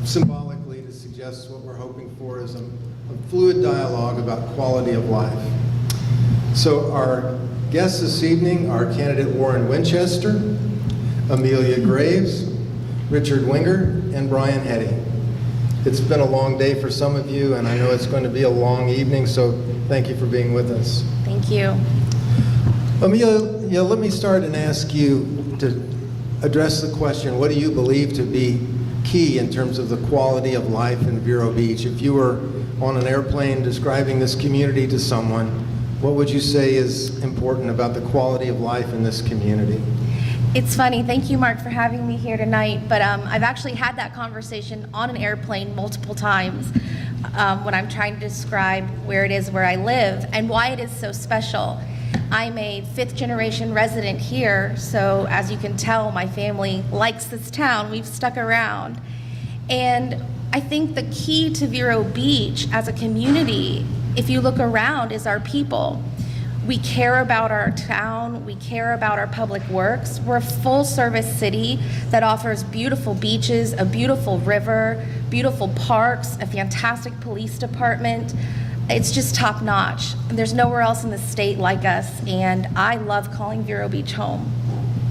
symbolically to suggest what we're hoping for is a fluid dialogue about quality of life. So our guests this evening are candidate Warren Winchester, Amelia Graves, Richard Winger, and Brian Heddy. It's been a long day for some of you, and I know it's going to be a long evening, so thank you for being with us. Thank you. Amelia, let me start and ask you to address the question, what do you believe to be key in terms of the quality of life in Vero Beach? If you were on an airplane describing this community to someone, what would you say is important about the quality of life in this community? It's funny, thank you, Mark, for having me here tonight, but I've actually had that conversation on an airplane multiple times when I'm trying to describe where it is where I live and why it is so special. I'm a fifth-generation resident here, so as you can tell, my family likes this town. We've stuck around. And I think the key to Vero Beach as a community, if you look around, is our people. We care about our town, we care about our public works. We're a full-service city that offers beautiful beaches, a beautiful river, beautiful parks, a fantastic police department. It's just top-notch. There's nowhere else in the state like us, and I love calling Vero Beach home.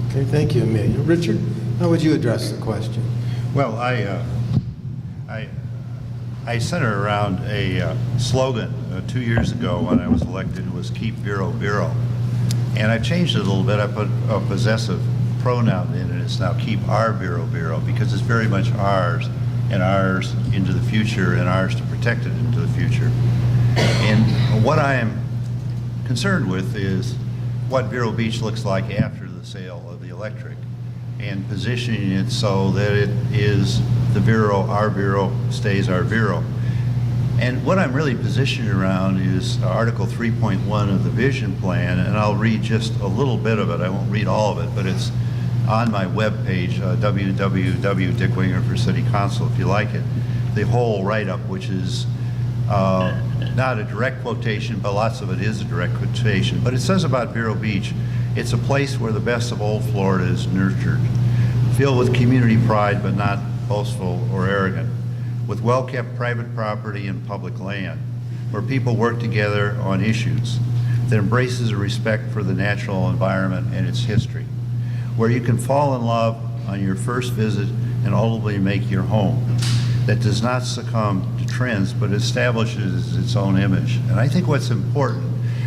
Okay, thank you, Amelia. Richard, how would you address the question? Well, I center around a slogan 2 years ago when I was elected. It was "Keep Vero Vero," and I've changed it a little bit. I put a possessive pronoun in it. It's now "Keep Our Vero Vero" because it's very much ours, and ours into the future, and ours to protect it into the future. And what I am concerned with is what Vero Beach looks like after the sale of the electric, and positioning it so that it is the Vero, our Vero, stays our Vero. And what I'm really positioned around is Article 3.1 of the Vision Plan, and I'll read just a little bit of it. I won't read all of it, but it's on my webpage, www.Dick Winger for City Council, if you like it. The whole write-up, which is not a direct quotation, but lots of it is a direct quotation. But it says about Vero Beach, it's a place where the best of old Florida is nurtured, filled with community pride, but not boastful or arrogant, with well-kept private property and public land, where people work together on issues, that embraces a respect for the natural environment and its history, where you can fall in love on your first visit and ultimately make your home, that does not succumb to trends, but establishes its own image. And I think what's important,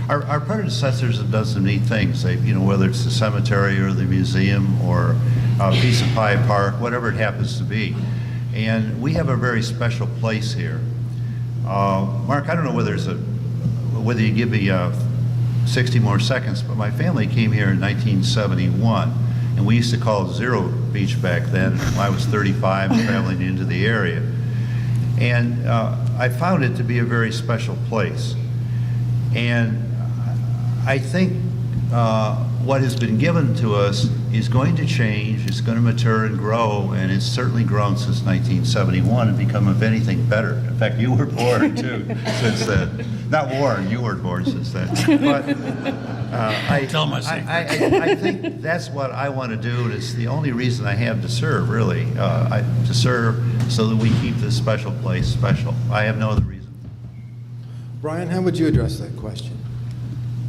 our predecessors have done some neat things. They, whether it's the cemetery or the museum or Peace and Pie Park, whatever it happens to be. And we have a very special place here. Mark, I don't know whether you give me 60 more seconds, but my family came here in 1971, and we used to call it Zero Beach back then. I was 35 traveling into the area. And I found it to be a very special place. And I think what has been given to us is going to change, it's going to mature and grow, and it's certainly grown since 1971 and become, if anything, better. In fact, you were born too since then. Not Warren, you weren't born since then. But Tell my secret. I think that's what I want to do, and it's the only reason I have to serve, really, to serve so that we keep this special place special. I have no other reason. Brian, how would you address that question?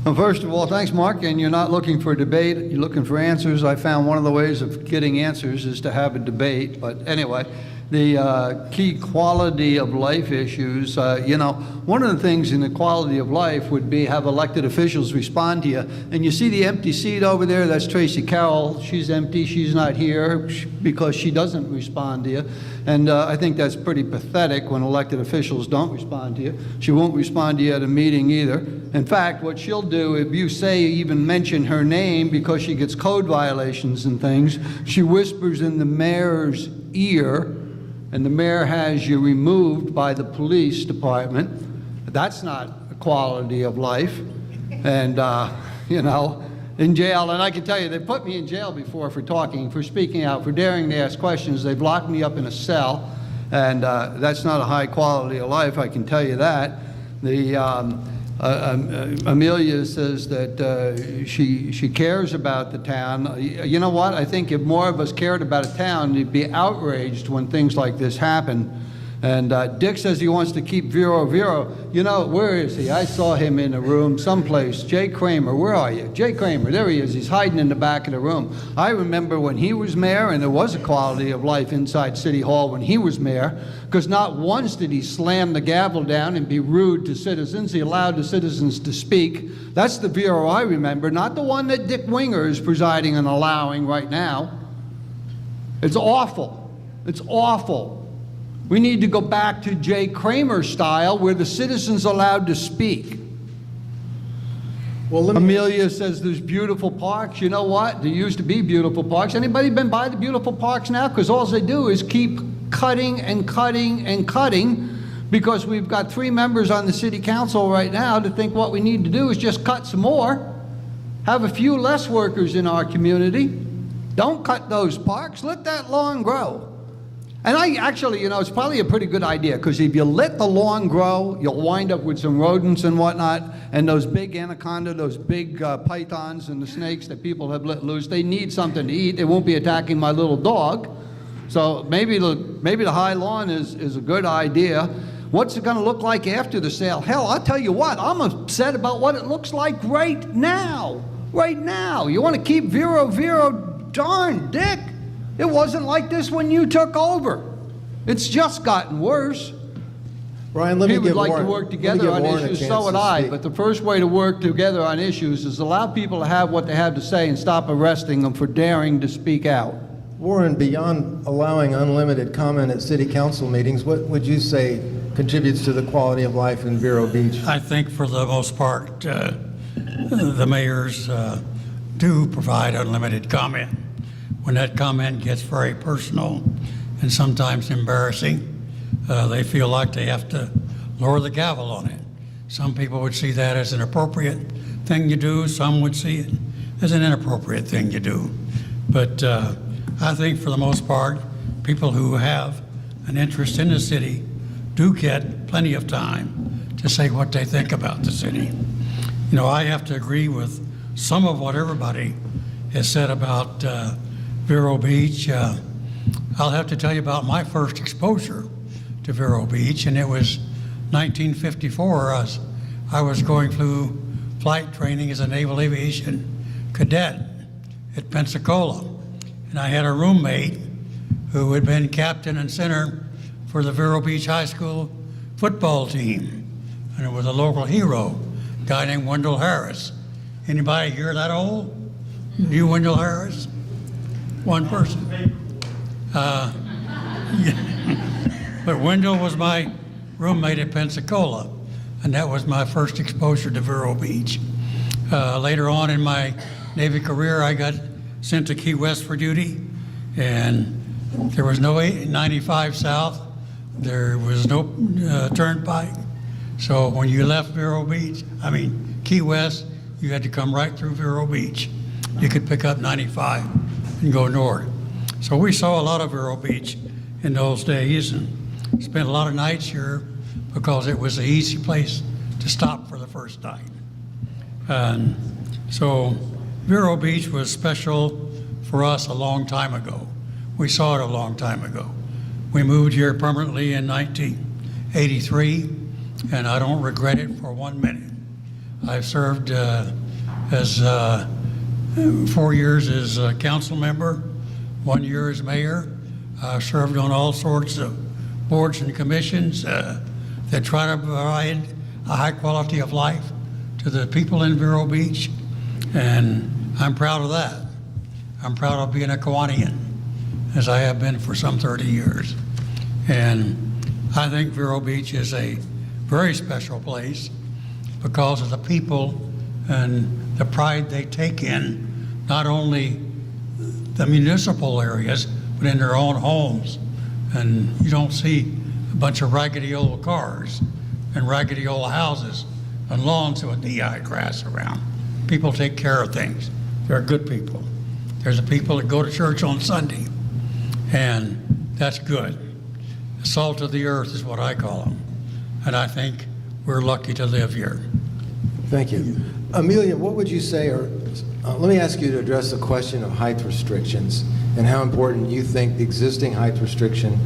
Well, first of all, thanks, Mark. And you're not looking for a debate, you're looking for answers. I found one of the ways of getting answers is to have a debate. But anyway, the key quality of life issues, one of the things in the quality of life would be have elected officials respond to you. And you see the empty seat over there, that's Tracy Carroll. She's empty, she's not here because she doesn't respond to you. And I think that's pretty pathetic when elected officials don't respond to you. She won't respond to you at a meeting either. In fact, what she'll do, if you even mention her name because she gets code violations and things, she whispers in the mayor's ear, and the mayor has you removed by the police department. That's not a quality of life. And, in jail, and I can tell you, they put me in jail before for talking, for speaking out, for daring to ask questions. They've locked me up in a cell, and that's not a high quality of life, I can tell you that. Amelia says that she cares about the town. You know what? I think if more of us cared about a town, you'd be outraged when things like this happen. And Dick says he wants to keep Vero Vero. You know, where is he? I saw him in a room someplace. Jay Kramer, where are you? Jay Kramer, there he is. He's hiding in the back of the room. I remember when he was mayor, and there was a quality of life inside City Hall when he was mayor, because not once did he slam the gavel down and be rude to citizens. He allowed the citizens to speak. That's the Vero I remember, not the one that Dick Winger is presiding and allowing right now. It's awful. It's awful. We need to go back to Jay Kramer style, where the citizens allowed to speak. Well, Amelia says there's beautiful parks. You know what? There used to be beautiful parks. Anybody been by the beautiful parks now? Because all they do is keep cutting and cutting and cutting, because we've got 3 members on the city council right now that think what we need to do is just cut some more, have a few less workers in our community. Don't cut those parks. Let that lawn grow. And I actually, you know, it's probably a pretty good idea, because if you let the lawn grow, you'll wind up with some rodents and whatnot, and those big anaconda, those big pythons and the snakes that people have let loose, they need something to eat. They won't be attacking my little dog. So maybe the high lawn is a good idea. What's it going to look like after the sale? Hell, I'll tell you what, I'm upset about what it looks like right now. Right now. You want to keep Vero Vero? Darn, Dick. It wasn't like this when you took over. It's just gotten worse. Brian, let me He would give like Warren, to work let me together give on Warren a issues, chance so would to I, speak. but the first way to work together on issues is allow people to have what they have to say and stop arresting them for daring to speak out. Warren, beyond allowing unlimited comment at city council meetings, what would you say contributes to the quality of life in Vero Beach? I think for the most part, the mayors do provide unlimited comment. When that comment gets very personal and sometimes embarrassing, they feel like they have to lower the gavel on it. Some people would see that as an appropriate thing you do. Some would see it as an inappropriate thing you do. But I think for the most part, people who have an interest in the city do get plenty of time to say what they think about the city. You know, I have to agree with some of what everybody has said about Vero Beach. I'll have to tell you about my first exposure to Vero Beach, and it was 1954. I was going through flight training as a naval aviation cadet at Pensacola, and I had a roommate who had been captain and center for the Vero Beach High School football team, and it was a local hero, a guy named Wendell Harris. Anybody here that old? Knew Wendell Harris? One person. But Wendell was my roommate at Pensacola, and that was my first exposure to Vero Beach. Later on in my Navy career, I got sent to Key West for duty, and there was no 95 South. There was no turnpike. So when you left Key West, you had to come right through Vero Beach. You could pick up 95 and go north. So we saw a lot of Vero Beach in those days and spent a lot of nights here because it was an easy place to stop for the first night. And so Vero Beach was special for us a long time ago. We saw it a long time ago. We moved here permanently in 1983, and I don't regret it for 1 minute. I've served as 4 years as a council member, 1 year as mayor. I served on all sorts of boards and commissions that try to provide a high quality of life to the people in Vero Beach, and I'm proud of that. I'm proud of being a Kiwanian, as I have been for some 30 years. And I think Vero Beach is a very special place because of the people and the pride they take in not only the municipal areas, but in their own homes. And you don't see a bunch of raggedy old cars and raggedy old houses and lawns with knee-high grass around. People take care of things. They're good people. There's the people that go to church on Sunday, and that's good. The salt of the earth is what I call them. And I think we're lucky to live here. Thank you. Amelia, what would you say, or let me ask you to address the question of height restrictions and how important you think the existing height restriction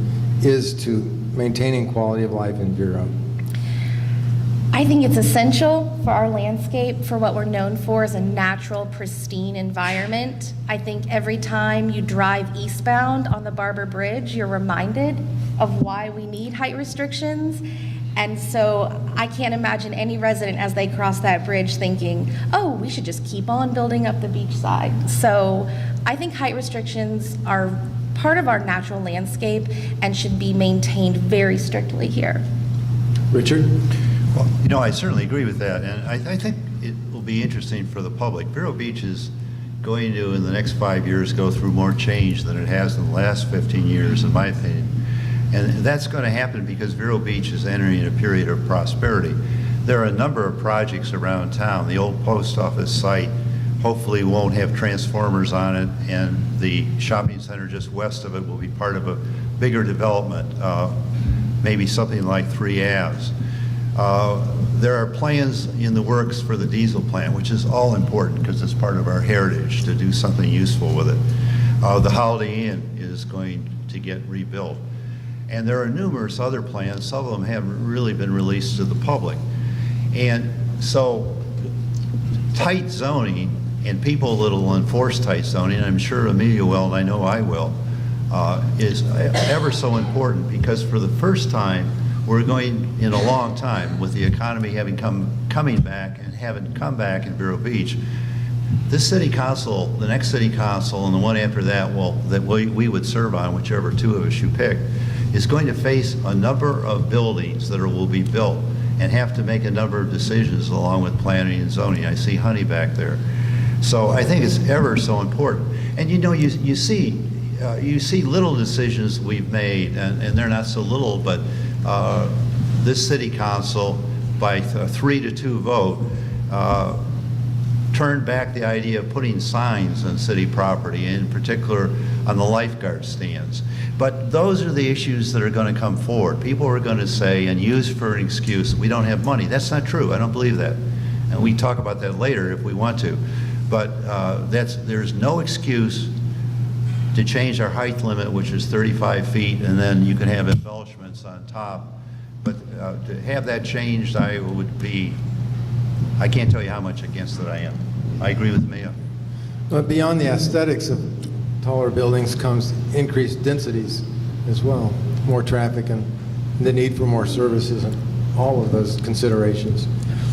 is to maintaining quality of life in Vero. I think it's essential for our landscape, for what we're known for as a natural, pristine environment. I think every time you drive eastbound on the Barber Bridge, you're reminded of why we need height restrictions. And so I can't imagine any resident as they cross that bridge thinking, oh, we should just keep on building up the beachside. So I think height restrictions are part of our natural landscape and should be maintained very strictly here. Richard? Well, I certainly agree with that, and I think it will be interesting for the public. Vero Beach is going to, in the next 5 years, go through more change than it has in the last 15 years, in my opinion. And that's going to happen because Vero Beach is entering a period of prosperity. There are a number of projects around town. The old post office site hopefully won't have transformers on it, and the shopping center just west of it will be part of a bigger development, maybe something like 3 Aves. There are plans in the works for the diesel plant, which is all important because it's part of our heritage to do something useful with it. The Holiday Inn is going to get rebuilt. And there are numerous other plans. Some of them haven't really been released to the public. And so tight zoning and people that will enforce tight zoning, I'm sure Amelia will, and I know I will, is ever so important because for the first time, we're going in a long time with the economy having coming back and having come back in Vero Beach. This city council, the next city council, and the one after that, that we would serve on, whichever two of us you pick, is going to face a number of buildings that will be built and have to make a number of decisions along with planning and zoning. I see Honey back there. So I think it's ever so important. And you see little decisions we've made, and they're not so little, but this city council, by a 3-2 vote, turned back the idea of putting signs on city property, in particular on the lifeguard stands. But those are the issues that are going to come forward. People are going to say and use for an excuse, we don't have money. That's not true. I don't believe that. And we talk about that later if we want to. But there's no excuse to change our height limit, which is 35 feet, and then you can have embellishments on top. But to have that changed, I can't tell you how much against it I am. I agree with Mia. But beyond the aesthetics of taller buildings comes increased densities as well, more traffic and the need for more services and all of those considerations.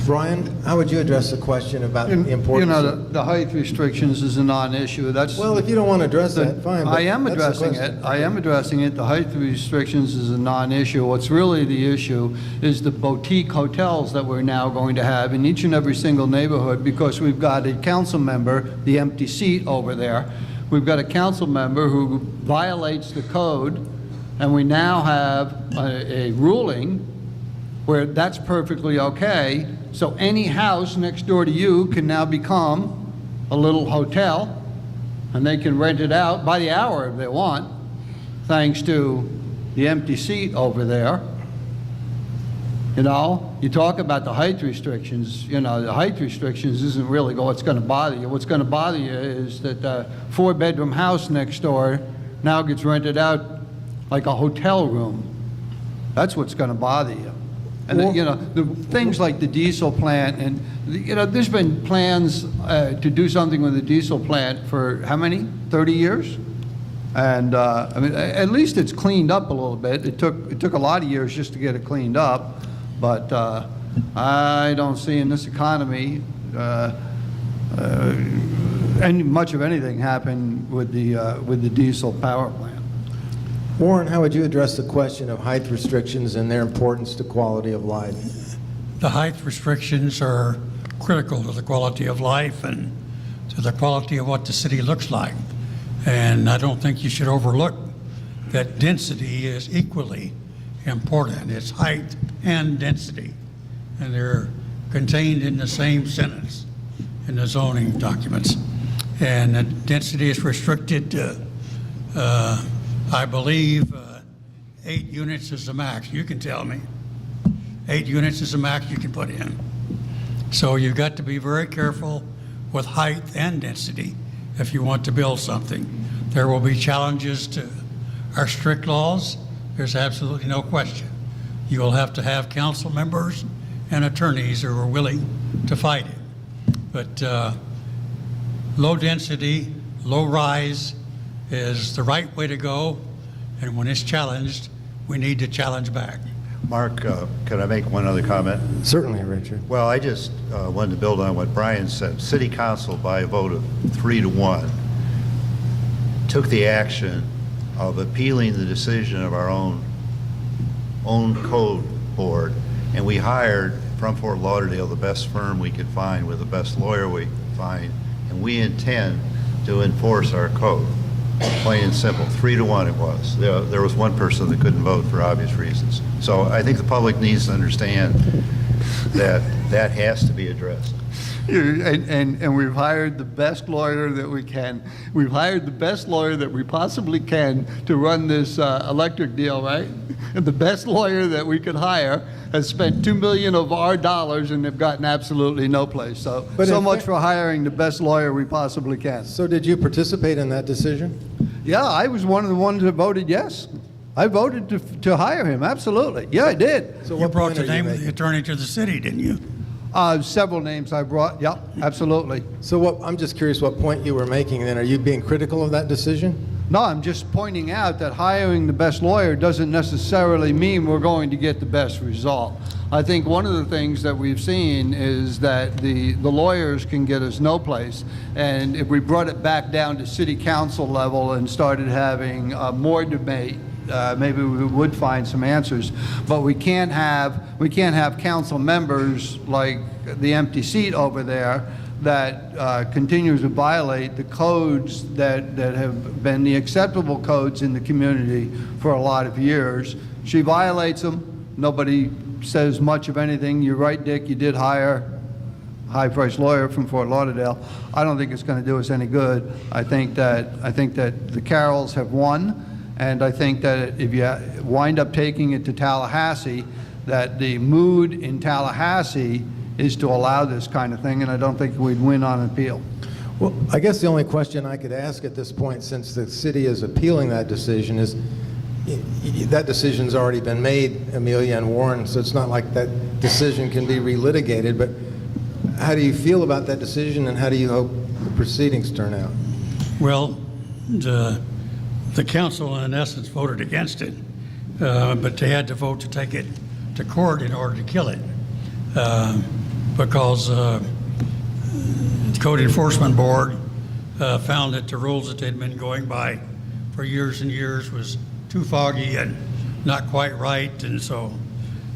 Brian, how would you address the question about the importance? The height restrictions is a non-issue. Well, if you don't want to address that, fine. I am addressing it. I am addressing it. The height restrictions is a non-issue. What's really the issue is the boutique hotels that we're now going to have in each and every single neighborhood because we've got a council member, the empty seat over there. We've got a council member who violates the code, and we now have a ruling where that's perfectly okay. So any house next door to you can now become a little hotel, and they can rent it out by the hour if they want, thanks to the empty seat over there. You talk about the height restrictions, the height restrictions isn't really what's going to bother you. What's going to bother you is that the 4-bedroom house next door now gets rented out like a hotel room. That's what's going to bother you. And the things like the diesel plant, and there's been plans to do something with the diesel plant for how many? 30 years? And I mean, at least it's cleaned up a little bit. It took a lot of years just to get it cleaned up, but I don't see in this economy much of anything happen with the diesel power plant. Warren, how would you address the question of height restrictions and their importance to quality of life? The height restrictions are critical to the quality of life and to the quality of what the city looks like. And I don't think you should overlook that density is equally important. It's height and density, and they're contained in the same sentence in the zoning documents. And the density is restricted to I believe 8 units is the max. You can tell me. 8 units is the max you can put in. So you've got to be very careful with height and density if you want to build something. There will be challenges to our strict laws. There's absolutely no question. You will have to have council members and attorneys who are willing to fight it. But low density, low rise is the right way to go. And when it's challenged, we need to challenge back. Mark, can I make one other comment? Certainly, Richard. Well, I just wanted to build on what Brian said. City Council, by a vote of 3-1, took the action of appealing the decision of our own code board, and we hired from Fort Lauderdale the best firm we could find with the best lawyer we could find, and we intend to enforce our code. Plain and simple. 3-1 it was. There was one person that couldn't vote for obvious reasons. So I think the public needs to understand that that has to be addressed. And we've hired the best lawyer that we can. We've hired the best lawyer that we possibly can to run this electric deal, right? And the best lawyer that we could hire has spent $2 million of our dollars and they've gotten absolutely no place. So much for hiring the best lawyer we possibly can. So did you participate in that decision? Yeah, I was one of the ones that voted yes. I voted to hire him, absolutely. Yeah, I did. So You what brought point the are you name of making? the attorney to the city, didn't you? Several names I brought, yeah, absolutely. So I'm just curious what point you were making then. Are you being critical of that decision? No, I'm just pointing out that hiring the best lawyer doesn't necessarily mean we're going to get the best result. I think one of the things that we've seen is that the lawyers can get us no place. And if we brought it back down to city council level and started having more debate, maybe we would find some answers. But we can't have council members like the empty seat over there that continues to violate the codes that have been the acceptable codes in the community for a lot of years. She violates them. Nobody says much of anything. You're right, Dick, you did hire a high-priced lawyer from Fort Lauderdale. I don't think it's going to do us any good. I think that the Carrolls have won, and I think that if you wind up taking it to Tallahassee, that the mood in Tallahassee is to allow this kind of thing, and I don't think we'd win on appeal. Well, I guess the only question I could ask at this point, since the city is appealing that decision, is that decision's already been made, Amelia and Warren, so it's not like that decision can be relitigated, but how do you feel about that decision, and how do you hope the proceedings turn out? Well, the council in essence voted against it, but they had to vote to take it to court in order to kill it, because the Code Enforcement Board found that the rules that they'd been going by for years and years was too foggy and not quite right, and so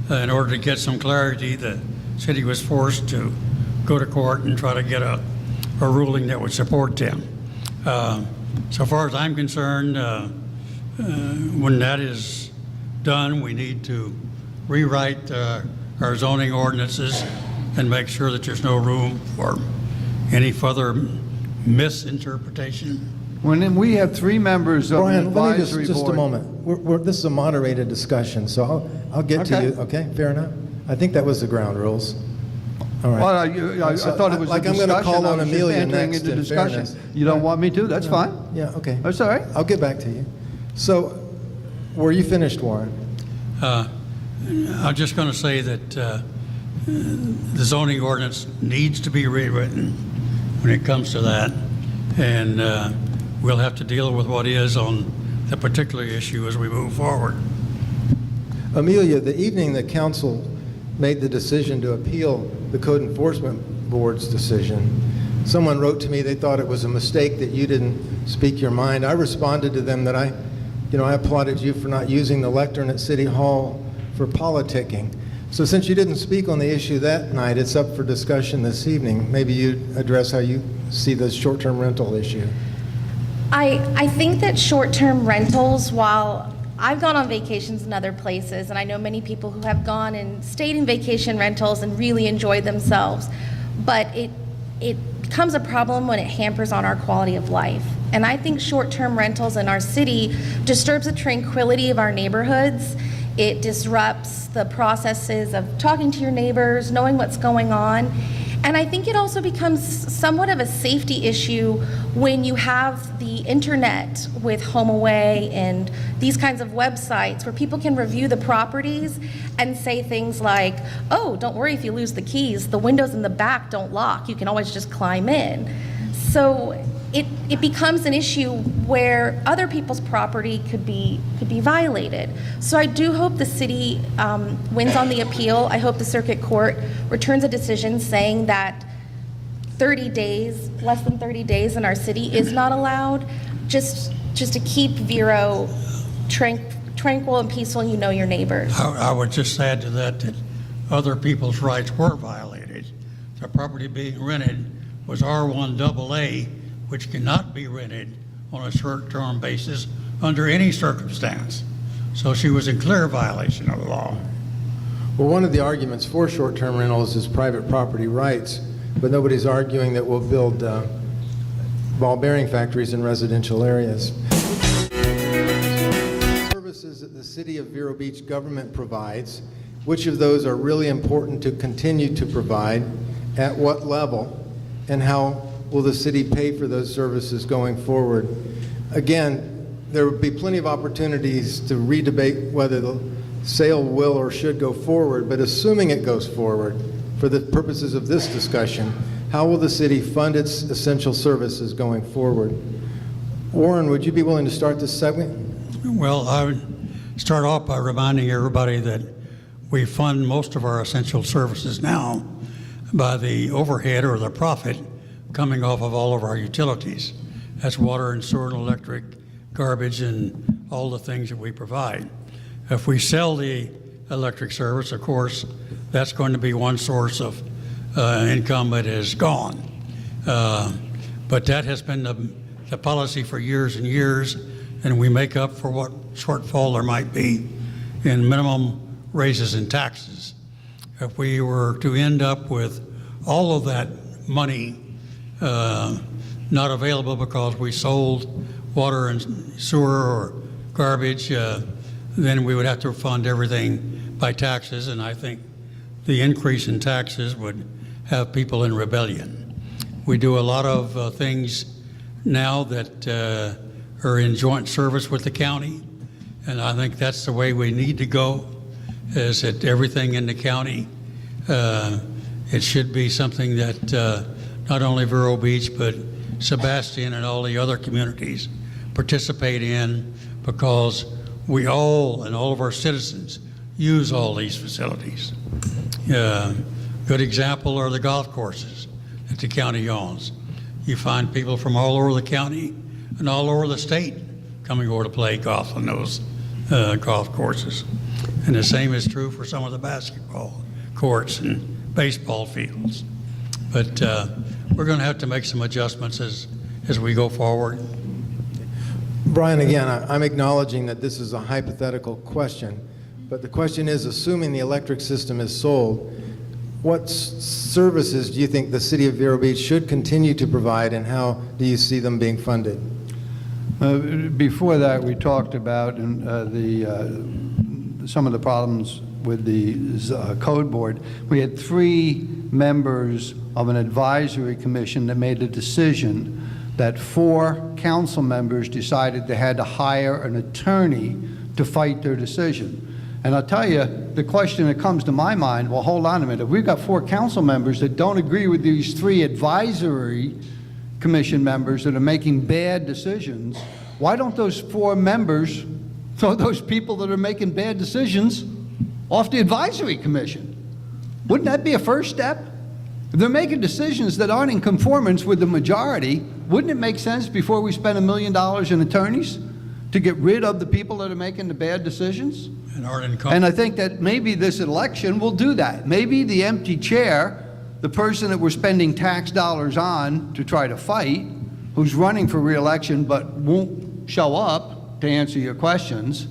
in order to get some clarity, the city was forced to go to court and try to get a ruling that would support them. So far as I'm concerned, when that is done, we need to rewrite our zoning ordinances and make sure that there's no room for any further misinterpretation. When we have 3 members of an Brian, let me advisory just a board. moment. This is a moderated discussion, so I'll get to Okay. you. Okay, fair enough. I think that was the ground rules. All right. Well, I So, thought it was a like, I'm discussion. gonna call I on was just Amelia entering next, into in discussion. fairness. You don't want me to? That's fine. Yeah, okay. That's all right. I'll get back to you. So, were you finished, Warren? I'm just going to say that the zoning ordinance needs to be rewritten when it comes to that, and we'll have to deal with what is on the particular issue as we move forward. Amelia, the evening the council made the decision to appeal the Code Enforcement Board's decision, someone wrote to me they thought it was a mistake that you didn't speak your mind. I responded to them that I applauded you for not using the lectern at City Hall for politicking. So since you didn't speak on the issue that night, it's up for discussion this evening. Maybe you address how you see the short-term rental issue. I think that short-term rentals, while I've gone on vacations in other places, and I know many people who have gone and stayed in vacation rentals and really enjoyed themselves, but it becomes a problem when it hampers on our quality of life. And I think short-term rentals in our city disturbs the tranquility of our neighborhoods. It disrupts the processes of talking to your neighbors, knowing what's going on. And I think it also becomes somewhat of a safety issue when you have the internet with HomeAway and these kinds of websites where people can review the properties and say things like, oh, don't worry if you lose the keys, the windows in the back don't lock, you can always just climb in. So it becomes an issue where other people's property could be violated. So I do hope the city wins on the appeal. I hope the circuit court returns a decision saying that 30 days, less than 30 days in our city is not allowed, just to keep Vero tranquil and peaceful, and you know your neighbors. I would just add to that other people's rights were violated. The property being rented was R1 AA, which cannot be rented on a short-term basis under any circumstance. So she was in clear violation of the law. Well, one of the arguments for short-term rentals is private property rights, but nobody's arguing that we'll build ball bearing factories in residential areas. Services that the City of Vero Beach government provides, which of those are really important to continue to provide, at what level, and how will the city pay for those services going forward? Again, there will be plenty of opportunities to redebate whether the sale will or should go forward, but assuming it goes forward, for the purposes of this discussion, how will the city fund its essential services going forward? Warren, would you be willing to start this segment? Well, I would start off by reminding everybody that we fund most of our essential services now by the overhead or the profit coming off of all of our utilities. That's water and sewer and electric, garbage, and all the things that we provide. If we sell the electric service, of course, that's going to be one source of income that is gone. But that has been the policy for years and years, and we make up for what shortfall there might be in minimum raises in taxes. If we were to end up with all of that money not available because we sold water and sewer or garbage, then we would have to fund everything by taxes, and I think the increase in taxes would have people in rebellion. We do a lot of things now that are in joint service with the county, and I think that's the way we need to go, is that everything in the county, it should be something that not only Vero Beach, but Sebastian and all the other communities participate in, because we all and all of our citizens use all these facilities. Good example are the golf courses that the county owns. You find people from all over the county and all over the state coming over to play golf on those golf courses. And the same is true for some of the basketball courts and baseball fields. But we're going to have to make some adjustments as we go forward. Brian, again, I'm acknowledging that this is a hypothetical question, but the question is, assuming the electric system is sold, what services do you think the City of Vero Beach should continue to provide, and how do you see them being funded? Before that, we talked about some of the problems with the code board. We had 3 members of an advisory commission that made a decision that 4 council members decided they had to hire an attorney to fight their decision. And I'll tell you, the question that comes to my mind, well, hold on a minute. If we've got 4 council members that don't agree with these 3 advisory commission members that are making bad decisions, why don't those 4 members throw those people that are making bad decisions off the advisory commission? Wouldn't that be a first step? If they're making decisions that aren't in conformance with the majority, wouldn't it make sense before we spend $1 million in attorneys to get rid of the people that are making the bad decisions? And I think that maybe this election will do that. Maybe the empty chair, the person that we're spending tax dollars on to try to fight, who's running for re-election but won't show up to answer your questions,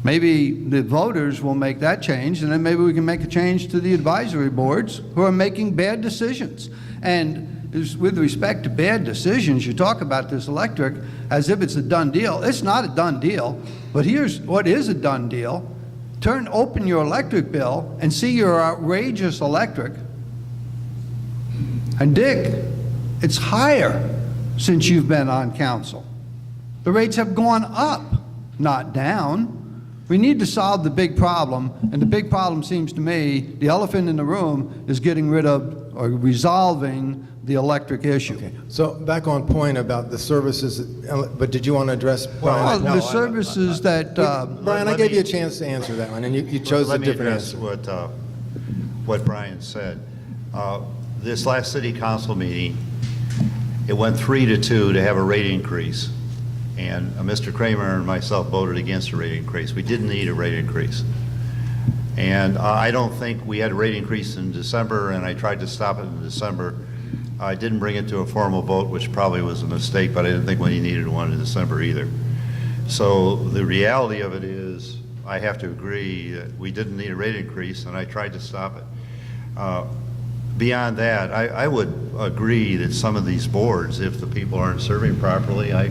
maybe the voters will make that change, and then maybe we can make a change to the advisory boards who are making bad decisions. And with respect to bad decisions, you talk about this electric as if it's a done deal. It's not a done deal, but here's what is a done deal. Open your electric bill and see your outrageous electric And Dick, it's higher since you've been on council. The rates have gone up, not down. We need to solve the big problem, and the big problem seems to me, the elephant in the room, is getting rid of or resolving the electric issue. Okay, so back on point about the services, but did you want to address Well, Brian? the services that, Brian, I gave you a chance to answer that one, and you chose a different answer. Let me address what Brian said. This last city council meeting, it went 3-2 to have a rate increase. And Mr. Kramer and myself voted against a rate increase. We didn't need a rate increase. And I don't think we had a rate increase in December, and I tried to stop it in December. I didn't bring it to a formal vote, which probably was a mistake, but I didn't think we needed one in December either. So the reality of it is, I have to agree that we didn't need a rate increase, and I tried to stop it. Beyond that, I would agree that some of these boards, if the people aren't serving properly, I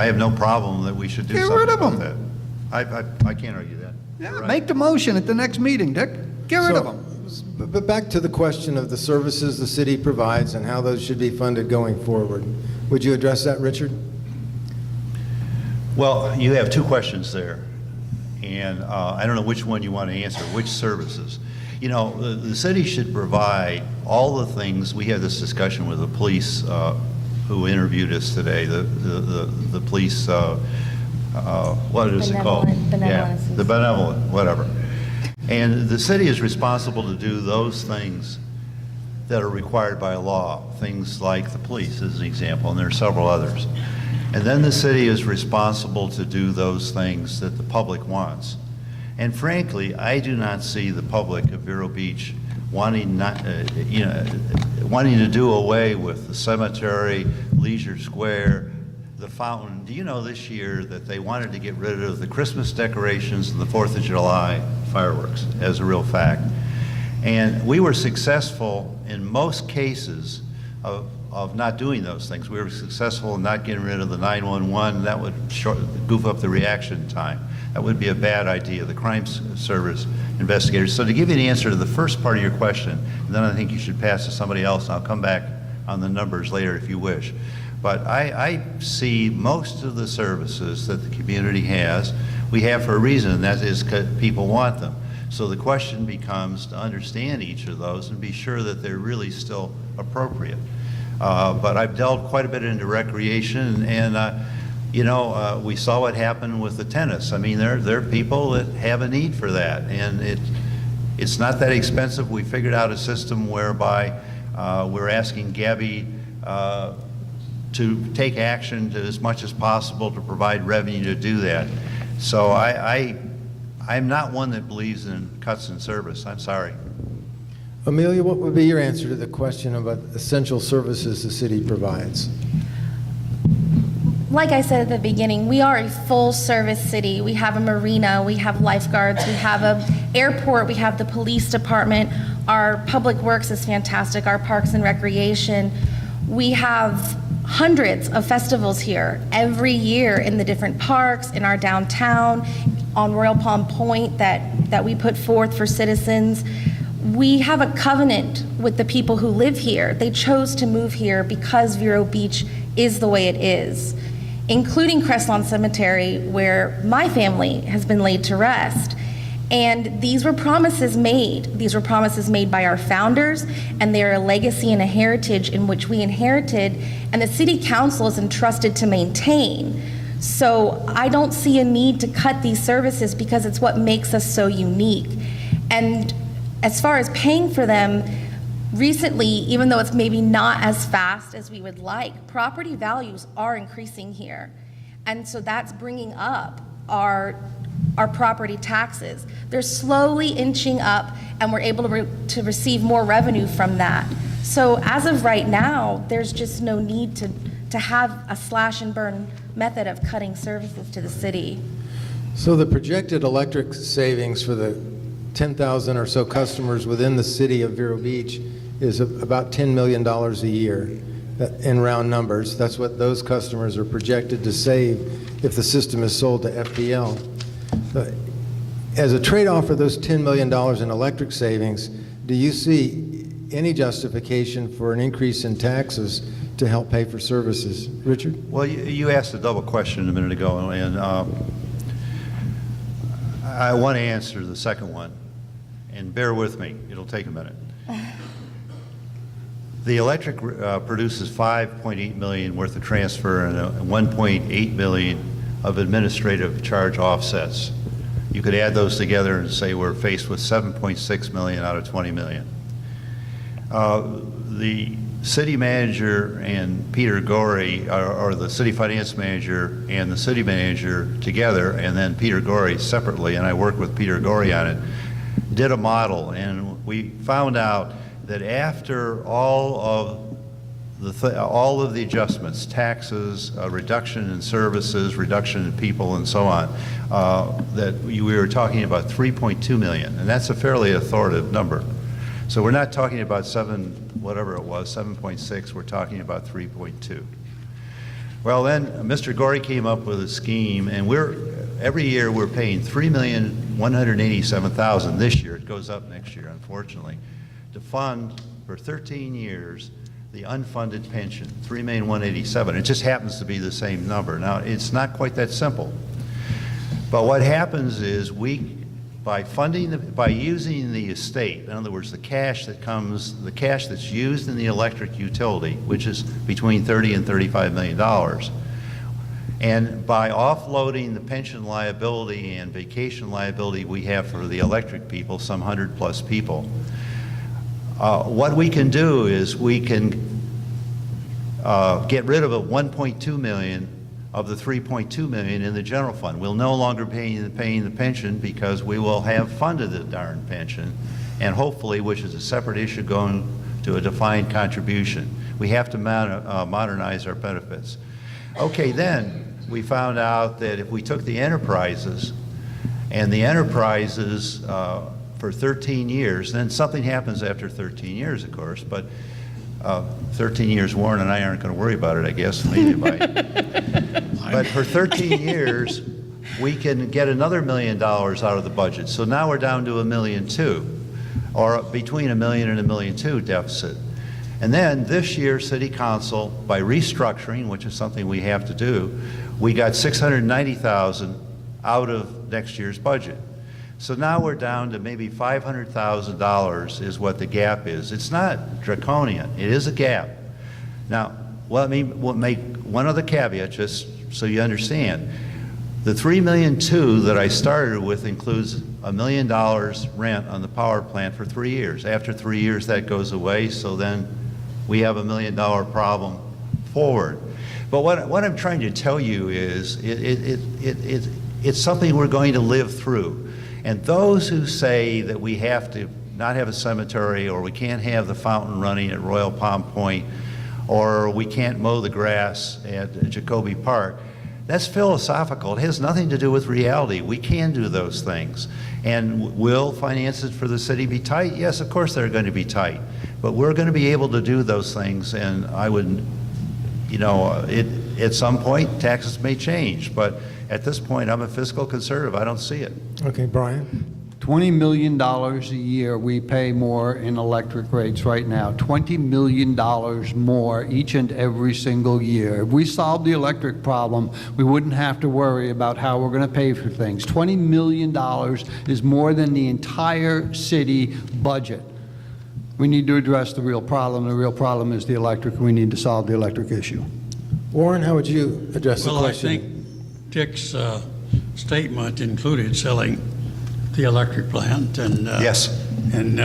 have no problem that we should do Get something rid of about them. that. I can't argue that. yeah, You're right. make the motion at the next meeting, Dick. Get rid of So, them. But back to the question of the services the city provides and how those should be funded going forward. Would you address that, Richard? Well, you have two questions there, and I don't know which one you want to answer, which services. You know, the city should provide all the things. We had this discussion with the police who interviewed us today, the police, what is it called? Benevolent. Yeah, the benevolent, whatever. And the city is responsible to do those things that are required by law, things like the police as an example, and there are several others. And then the city is responsible to do those things that the public wants. And frankly, I do not see the public of Vero Beach wanting to do away with the cemetery, Leisure Square, the fountain. Do you know this year that they wanted to get rid of the Christmas decorations and the 4th of July fireworks, as a real fact? And we were successful in most cases of not doing those things. We were successful in not getting rid of the 911. That would goof up the reaction time. That would be a bad idea, the crime service investigators. So to give you an answer to the first part of your question, and then I think you should pass to somebody else, and I'll come back on the numbers later if you wish. But I see most of the services that the community has, we have for a reason, and that is because people want them. So the question becomes to understand each of those and be sure that they're really still appropriate. But I've delved quite a bit into recreation, and we saw what happened with the tennis. I mean, there are people that have a need for that, and it's not that expensive. We figured out a system whereby we're asking Gabby to take action to as much as possible to provide revenue to do that. So I'm not one that believes in cuts in service. I'm sorry. Amelia, what would be your answer to the question about essential services the city provides? Like I said at the beginning, we are a full-service city. We have a marina, we have lifeguards, we have an airport, we have the police department. Our public works is fantastic, our parks and recreation. We have hundreds of festivals here every year in the different parks, in our downtown, on Royal Palm Point that we put forth for citizens. We have a covenant with the people who live here. They chose to move here because Vero Beach is the way it is, including Crestlawn Cemetery, where my family has been laid to rest. And these were promises made. These were promises made by our founders, and they're a legacy and a heritage in which we inherited, and the city council is entrusted to maintain. So I don't see a need to cut these services because it's what makes us so unique. And as far as paying for them, recently, even though it's maybe not as fast as we would like, property values are increasing here. And so that's bringing up our property taxes. They're slowly inching up, and we're able to receive more revenue from that. So as of right now, there's just no need to have a slash and burn method of cutting services to the city. So the projected electric savings for the 10,000 or so customers within the city of Vero Beach is about $10 million a year in round numbers. That's what those customers are projected to save if the system is sold to FPL. As a trade-off for those $10 million in electric savings, do you see any justification for an increase in taxes to help pay for services. Richard? Well, you asked a double question a minute ago, and I want to answer the second one, and bear with me, it'll take a minute. The electric produces $5.8 million worth of transfer and $1.8 million of administrative charge offsets. You could add those together and say we're faced with $7.6 million out of $20 million. The city manager and Peter Gorey, or the city finance manager and the city manager together, and then Peter Gorey separately, and I worked with Peter Gorey on it, did a model, and we found out that after all of the adjustments, taxes, reduction in services, reduction in people, and so on, that we were talking about 3.2 million, and that's a fairly authoritative number. So we're not talking about whatever it was, 7.6, we're talking about 3.2. Well, then Mr. Gorey came up with a scheme, and every year we're paying $3,187,000 this year. It goes up next year, unfortunately, to fund for 13 years the unfunded pension, $3,187,000. It just happens to be the same number. Now, it's not quite that simple. But what happens is by using the estate, in other words, the cash that's used in the electric utility, which is between $30 and $35 million, and by offloading the pension liability and vacation liability we have for the electric people, some 100+ people, what we can do is we can get rid of a 1.2 million of the 3.2 million in the general fund. We'll no longer paying the pension because we will have funded the darn pension, and hopefully, which is a separate issue, going to a defined contribution. We have to modernize our benefits. Okay, then we found out that if we took the enterprises, and the enterprises for 13 years, then something happens after 13 years, of course, but 13 years, Warren and I aren't going to worry about it, I guess, maybe by. But for 13 years, we can get another $1 million out of the budget. So now we're down to $1.2 million, or between $1 million and $1.2 million deficit. And then this year, City Council, by restructuring, which is something we have to do, we got $690,000 out of next year's budget. So now we're down to maybe $500,000 is what the gap is. It's not draconian, it is a gap. Now, we'll make one other caveat just so you understand. The $3.2 million that I started with includes $1 million rent on the power plant for 3 years. After 3 years that goes away, so then we have $1 million problem forward. But what I'm trying to tell you is it's something we're going to live through. And those who say that we have to not have a cemetery, or we can't have the fountain running at Royal Palm Point, or we can't mow the grass at Jacoby Park, that's philosophical. It has nothing to do with reality. We can do those things. And will finances for the city be tight? Yes, of course they're going to be tight. But we're going to be able to do those things, and I would, at some point, taxes may change. But at this point, I'm a fiscal conservative. I don't see it. Okay, Brian? $20 million a year we pay more in electric rates right now. $20 million more each and every single year. If we solved the electric problem, we wouldn't have to worry about how we're going to pay for things. $20 million is more than the entire city budget. We need to address the real problem. The real problem is the electric, and we need to solve the electric issue. Warren, how would you address the question? Well, I think Dick's statement included selling the electric plant, and Yes. and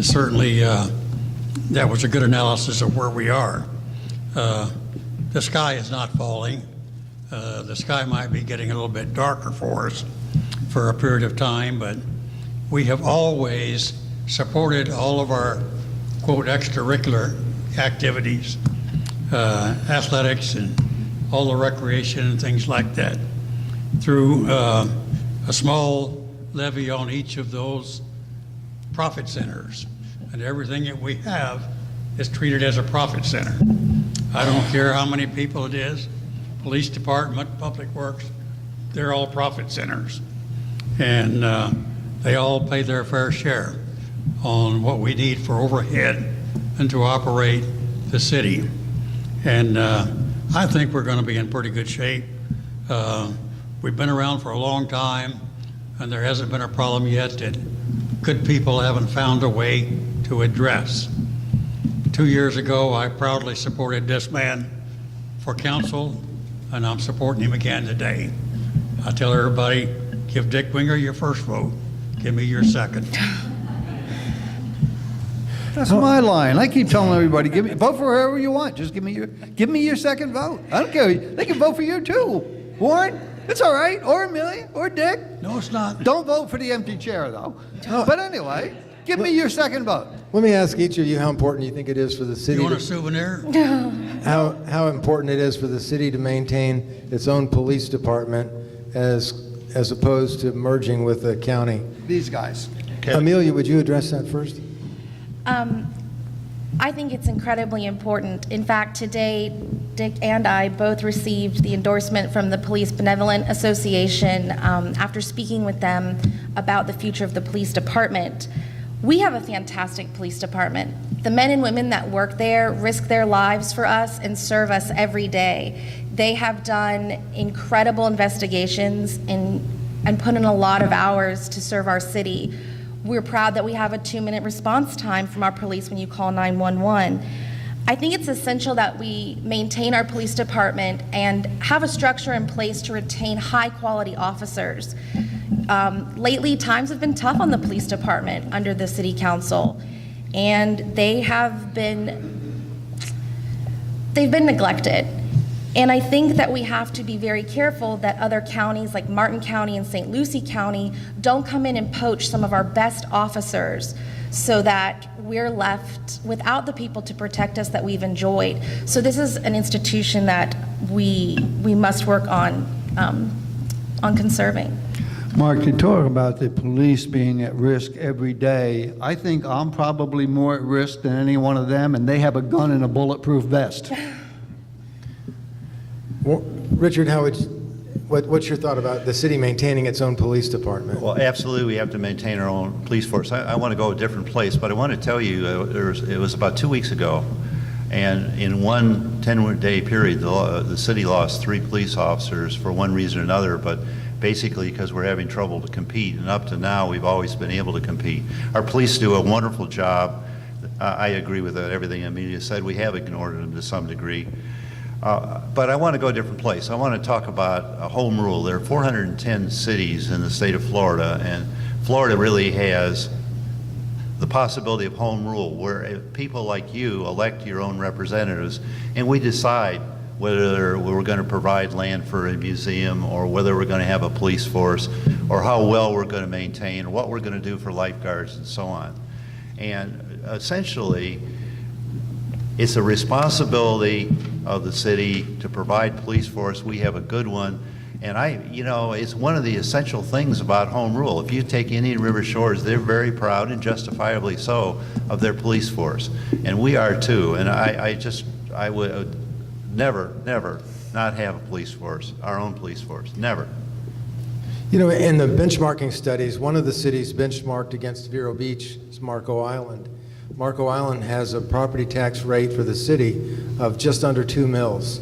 certainly that was a good analysis of where we are. The sky is not falling. The sky might be getting a little bit darker for us for a period of time, but we have always supported all of our, quote, extracurricular activities, athletics and all the recreation and things like that, through a small levy on each of those profit centers. And everything that we have is treated as a profit center. I don't care how many people it is, police department, public works, they're all profit centers. And they all pay their fair share. on what we need for overhead and to operate the city. And I think we're going to be in pretty good shape. We've been around for a long time, and there hasn't been a problem yet that good people haven't found a way to address. 2 years ago, I proudly supported this man for council, and I'm supporting him again today. I tell everybody, give Dick Winger your first vote. Give me your second. That's my line. I keep telling everybody, vote for whoever you want. Just give me your second vote. I don't care. They can vote for you too. Warren, it's all right. Or Amelia, or Dick. No, it's not. Don't vote for the empty chair though. But anyway, give me your second vote. Let me ask each of you how important you think it is for the city. You want a souvenir? How important it is for the city to maintain its own police department as opposed to merging with the county. These guys. Amelia, would you address that first? I think it's incredibly important. In fact, today, Dick and I both received the endorsement from the Police Benevolent Association after speaking with them about the future of the police department. We have a fantastic police department. The men and women that work there risk their lives for us and serve us every day. They have done incredible investigations and put in a lot of hours to serve our city. We're proud that we have a 2-minute response time from our police when you call 911. I think it's essential that we maintain our police department and have a structure in place to retain high-quality officers. Lately, times have been tough on the police department under the city council, and they've been neglected. And I think that we have to be very careful that other counties like Martin County and St. Lucie County don't come in and poach some of our best officers so that we're left without the people to protect us that we've enjoyed. So this is an institution that we must work on conserving. Mark, you talk about the police being at risk every day. I think I'm probably more at risk than any one of them, and they have a gun and a bulletproof vest. Well, Richard, what's your thought about the city maintaining its own police department? Well, absolutely, we have to maintain our own police force. I want to go a different place, but I want to tell you, it was about 2 weeks ago, and in one 10-day period, the city lost 3 police officers for one reason or another, but basically because we're having trouble to compete, and up to now, we've always been able to compete. Our police do a wonderful job. I agree with everything Amelia said. We have ignored them to some degree. But I want to go a different place. I want to talk about a home rule. There are 410 cities in the state of Florida, and Florida really has the possibility of home rule, where people like you elect your own representatives, and we decide whether we're going to provide land for a museum, or whether we're going to have a police force, or how well we're going to maintain, or what we're going to do for lifeguards, and so on. And essentially, it's a responsibility of the city to provide police force. We have a good one. And it's one of the essential things about home rule. If you take Indian River Shores, they're very proud, and justifiably so, of their police force. And we are too. And I would never not have a police force, our own police force, never. You know, in the benchmarking studies, one of the cities benchmarked against Vero Beach is Marco Island. Marco Island has a property tax rate for the city of just under 2 mils.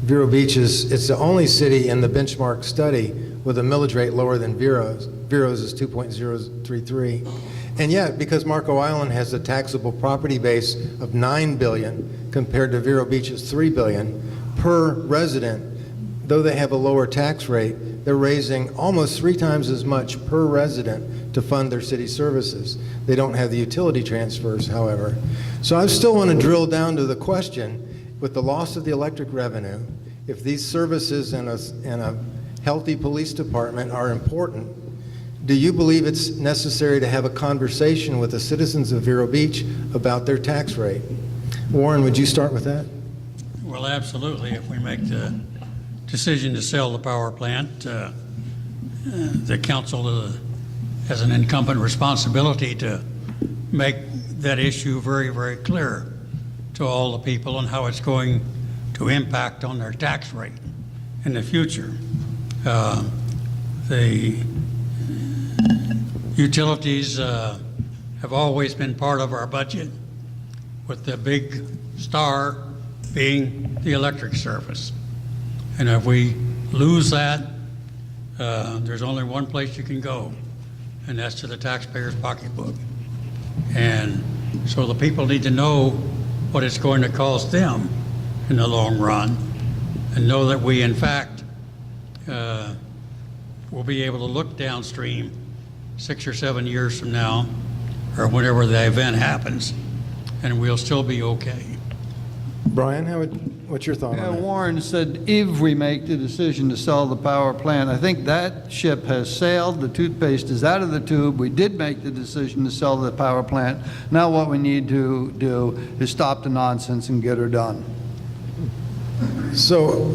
Vero Beach it's the only city in the benchmark study with a millage rate lower than Vero's. Vero's is 2.033. And yet, because Marco Island has a taxable property base of $9 billion compared to Vero Beach's $3 billion per resident, though they have a lower tax rate, they're raising almost 3 times as much per resident to fund their city services. They don't have the utility transfers, however. So I still want to drill down to the question, with the loss of the electric revenue, if these services and a healthy police department are important, do you believe it's necessary to have a conversation with the citizens of Vero Beach about their tax rate? Warren, would you start with that? Well, absolutely. If we make the decision to sell the power plant, the council has an incumbent responsibility to make that issue very, very clear to all the people and how it's going to impact on their tax rate in the future. The utilities have always been part of our budget, with the big star being the electric service. And if we lose that, there's only one place you can go, and that's to the taxpayer's pocketbook. And so the people need to know what it's going to cost them in the long run, and know that we, in fact, will be able to look downstream 6 or 7 years from now, or whenever the event happens, and we'll still be okay. Brian, what's your thought Yeah, on that? Warren said if we make the decision to sell the power plant, I think that ship has sailed, the toothpaste is out of the tube. We did make the decision to sell the power plant. Now what we need to do is stop the nonsense and get her done. So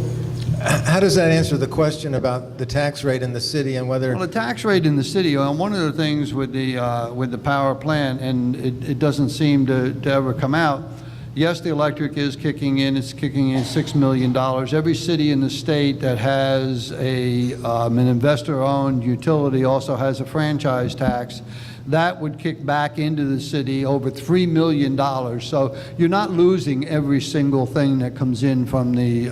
how does that answer the question about the tax rate in the city and whether... Well, the tax rate in the city, one of the things with the power plant, and it doesn't seem to ever come out, yes, the electric is kicking in. It's kicking in $6 million. Every city in the state that has an investor-owned utility also has a franchise tax. That would kick back into the city over $3 million. So you're not losing every single thing that comes in from the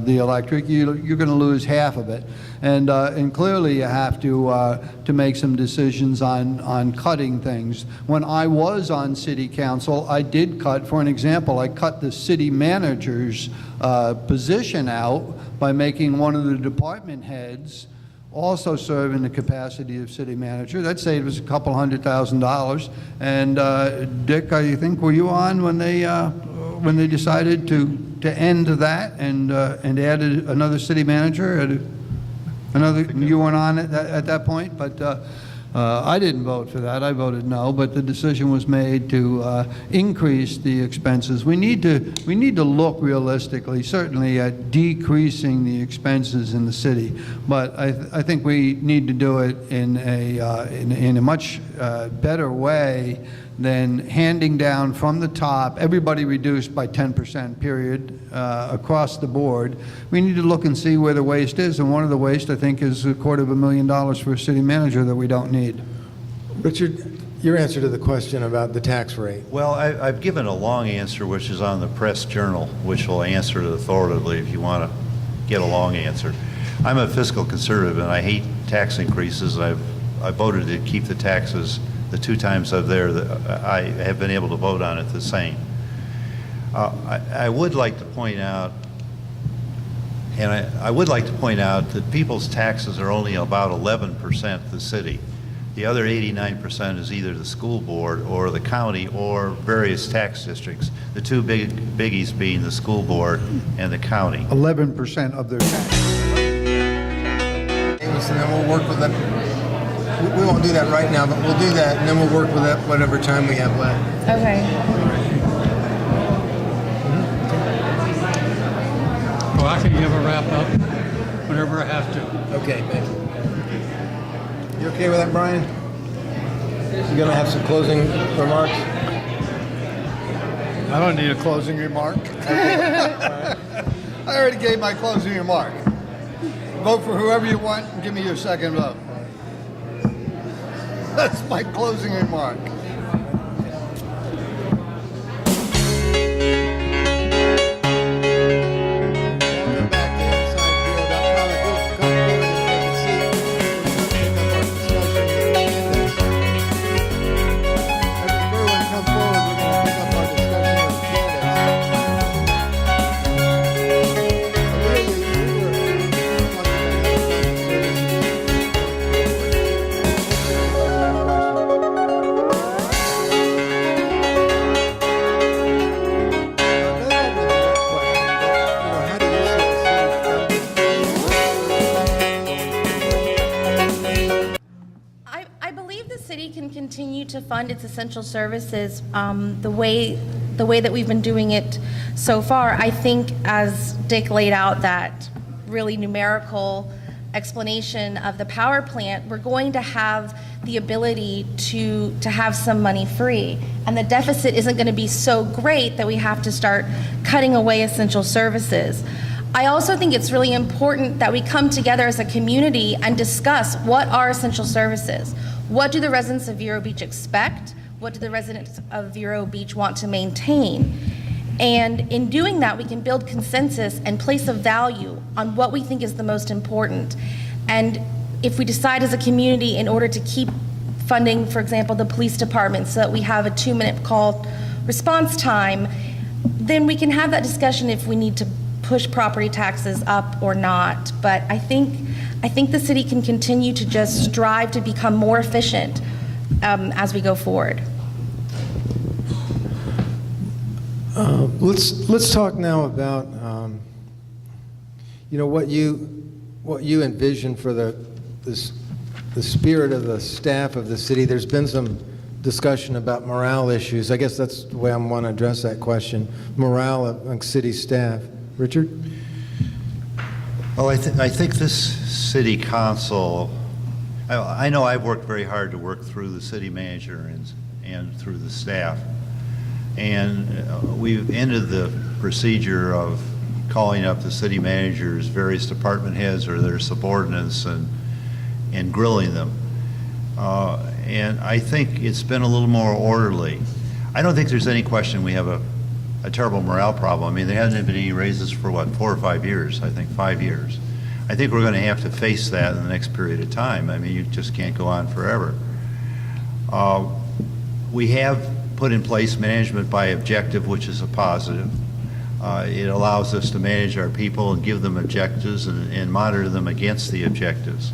electric. You're going to lose half of it. And clearly you have to make some decisions on cutting things. When I was on city council, I did cut, for an example, I cut the city manager's position out by making one of the department heads also serve in the capacity of city manager. That saved us a couple $100,000. And Dick, I think, were you on when they decided to end that and added another city manager? You weren't on it at that point, but I didn't vote for that. I voted no, but the decision was made to increase the expenses. We need to look realistically, certainly at decreasing the expenses in the city, but I think we need to do it in a much better way than handing down from the top, everybody reduced by 10%, period, across the board. We need to look and see where the waste is, and one of the waste, I think, is $250,000 for a city manager that we don't need. Richard, your answer to the question about the tax rate. Well, I've given a long answer, which is on the Press Journal, which will answer it authoritatively if you want to get a long answer. I'm a fiscal conservative, and I hate tax increases. I voted to keep the taxes the 2 times I have been able to vote on it the same. I would like to point out, that people's taxes are only about 11% of the city. The other 89% is either the school board or the county or various tax districts. The 2 biggies being the school board and the county. 11% of their tax. And then we'll work with them. We won't do that right now, but we'll do that, and then we'll work with that whatever time we have left. Okay. Well, I can give a wrap up whenever I have to. Okay, thank you. You okay with that, Brian? You gonna have some closing remarks? I don't need a closing remark. I already gave my closing remark. Vote for whoever you want and give me your second vote. That's my closing remark. To fund its essential services the way that we've been doing it so far. I think, as Dick laid out that really numerical explanation of the power plant, we're going to have the ability to have some money free, and the deficit isn't going to be so great that we have to start cutting away essential services. I also think it's really important that we come together as a community and discuss what are essential services. What do the residents of Vero Beach expect? What do the residents of Vero Beach want to maintain? And in doing that, we can build consensus and place a value on what we think is the most important. And if we decide as a community, in order to keep funding, for example, the police department so that we have a 2-minute call response time, then we can have that discussion if we need to push property taxes up or not. But I think the city can continue to just strive to become more efficient as we go forward. Let's talk now about what you envision for the spirit of the staff of the city. There's been some discussion about morale issues. I guess that's the way I want to address that question. Morale among city staff. Richard? Well, I think this city council, I know I've worked very hard to work through the city manager and through the staff. And we've ended the procedure of calling up the city managers, various department heads or their subordinates and grilling them. And I think it's been a little more orderly. I don't think there's any question we have a terrible morale problem. I mean, there hasn't been any raises for, 4 or 5 years? I think 5 years. I think we're going to have to face that in the next period of time. I mean, you just can't go on forever. We have put in place management by objective, which is a positive. It allows us to manage our people and give them objectives and monitor them against the objectives.